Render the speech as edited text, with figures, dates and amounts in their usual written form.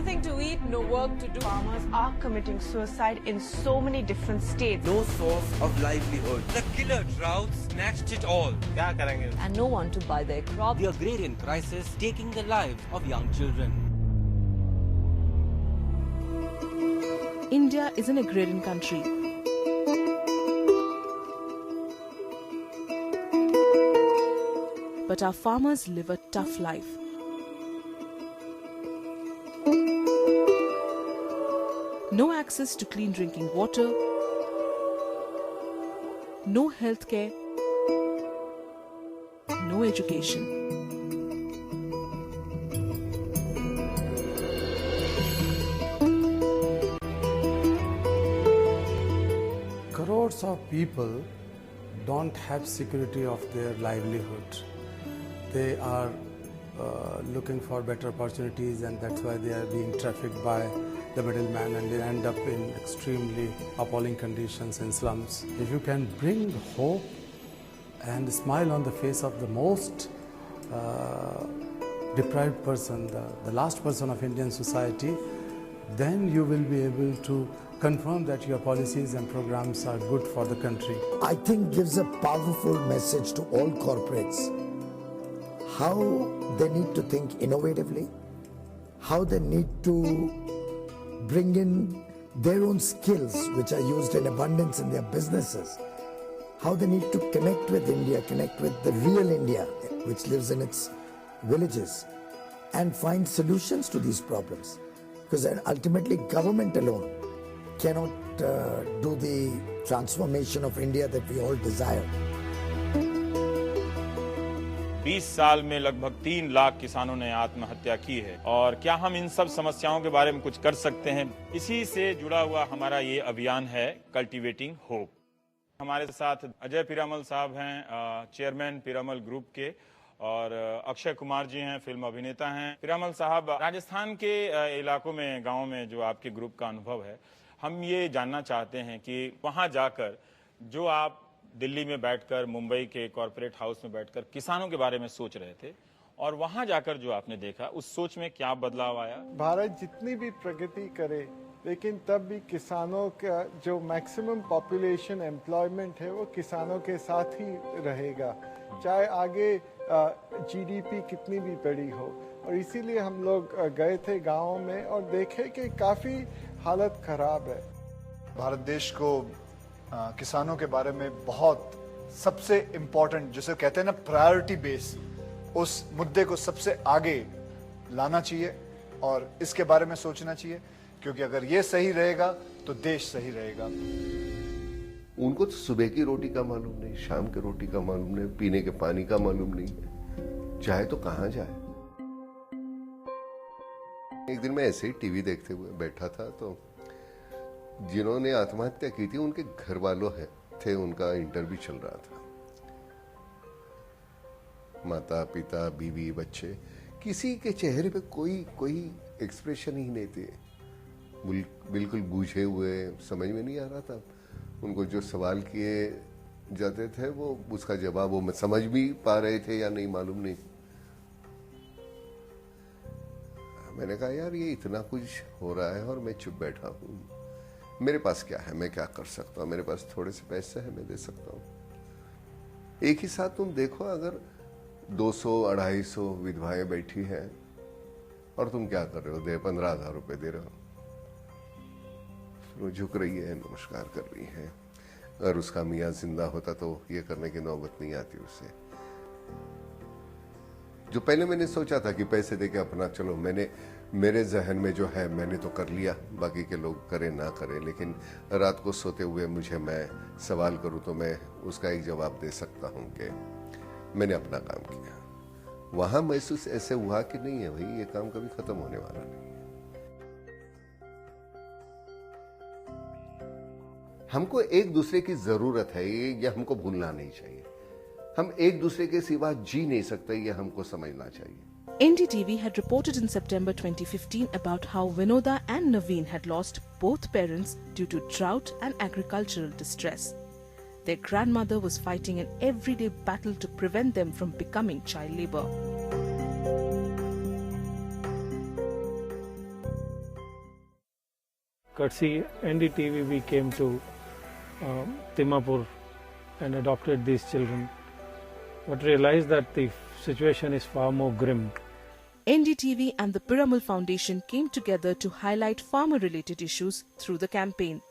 nothing to eat, no work to do. Farmers are committing suicide in so many different states. No source of livelihood. The killer drought snatched it all. क्या करेंगे? And no one to buy their crop. The agrarian crisis taking the lives of young children. India is an agrarian country. But our farmers live a tough life. No access to clean drinking water, no health care, no education. Crores of people don't have security of their livelihood. They are looking for better opportunities, and that's why they are being trafficked by the middleman, and they end up in extremely appalling conditions in slums. If you can bring hope and smile on the face of the most deprived person, the last person of Indian society, then you will be able to confirm that your policies and programs are good for the country. I think gives a powerful message to all corporates how they need to think innovatively, how they need to bring in their own skills which are used in abundance in their businesses, how they need to connect with India, connect with the real India which lives in its villages, and find solutions to these problems. Because ultimately government alone cannot do the transformation of India that we all desire. 20 साल में लगभग 3 लाख किसानों ने आत्महत्या की है। और क्या हम इन सब समस्याओं के बारे में कुछ कर सकते हैं? इसी से जुड़ा हुआ हमारा ये अभियान है कल्टीवेटिंग होप। हमारे साथ अजय पीरामल साहब हैं, चेयरमैन पीरामल ग्रुप के, और अक्षय कुमार जी हैं, फिल्म अभिनेता हैं। पीरामल साहब, राजस्थान के इलाकों में, गाँव में जो आपके ग्रुप का अनुभव है, हम ये जानना चाहते हैं कि वहाँ जाकर जो आप दिल्ली में बैठकर, मुंबई के कॉर्पोरेट हाउस में बैठकर किसानों के बारे में सोच रहे थे, और वहां जाकर जो आपने देखा, उस सोच में क्या बदलाव आया? भारत जितनी भी प्रगति करे, लेकिन तब भी किसानों का जो मैक्सिमम पॉपुलेशन एम्प्लॉयमेंट है वो किसानों के साथ ही रहेगा, चाहे आगे जीडीपी कितनी भी बड़ी हो। और इसीलिए हम लोग गए थे गाँव में और देखे कि काफ़ी हालत खराब है। भारत देश को किसानों के बारे में बहुत सबसे इम्पोर्टेंट, जिसे कहते हैं ना प्रायोरिटी बेस, उस मुद्दे को सबसे आगे लाना चाहिए और इसके बारे में सोचना चाहिए, क्योंकि अगर ये सही रहेगा तो देश सही रहेगा। उनको तो सुबह की रोटी का मालूम नहीं, शाम की रोटी का मालूम नहीं, पीने के पानी का मालूम नहीं है, चाहे तो कहां जाए। एक दिन मैं ऐसे ही टीवी देखते हुए बैठा था, तो जिन्होंने आत्महत्या की थी उनके घर वालों थे, उनका इंटरव्यू चल रहा था। माता पिता, बीवी, बच्चे, किसी के चेहरे पे कोई एक्सप्रेशन ही नहीं थे, बिल्कुल बूझे हुए। समझ में नहीं आ रहा था उनको जो सवाल किए जाते थे, वो उसका जवाब वो समझ भी पा रहे थे या नहीं मालूम नहीं। मैंने कहा यार ये इतना कुछ हो रहा है और मैं चुप बैठा हूँ, मेरे पास क्या है, मैं क्या कर सकता हूँ, मेरे पास थोड़े से पैसे हैं, मैं दे सकता हूँ। एक ही साथ तुम देखो, अगर 200-250 विधवाएं बैठी हैं और तुम क्या कर रहे हो, 15,000 रुपए दे रहे हो, वो झुक रही है, नमस्कार कर रही है। अगर उसका मियाँ जिंदा होता तो ये करने की नौबत नहीं आती उसे। जो पहले मैंने सोचा था कि पैसे देके अपना, चलो मेरे जहन में जो है मैंने तो कर लिया, बाकी के लोग करें ना करें, लेकिन रात को सोते हुए मैं सवाल करूं तो मैं उसका एक जवाब दे सकता हूं कि मैंने अपना काम किया। वहां महसूस ऐसे हुआ कि नहीं है भाई, ये काम कभी खत्म होने वाला नहीं। हमको एक दूसरे की जरूरत है, ये हमको भूलना नहीं चाहिए। हम एक दूसरे के सिवा जी नहीं सकते, ये हमको समझना चाहिए। NDTV had reported in September 2015 about how Vinoda and Naveen had lost both parents due to drought and agricultural distress. Their grandmother was fighting an everyday battle to prevent them from becoming child labor. Courtesy NDTV, we came to Timapur and adopted these children, but realized that the situation is far more grim. NDTV and the Piramal Foundation came together to highlight farmer-related issues through the campaign.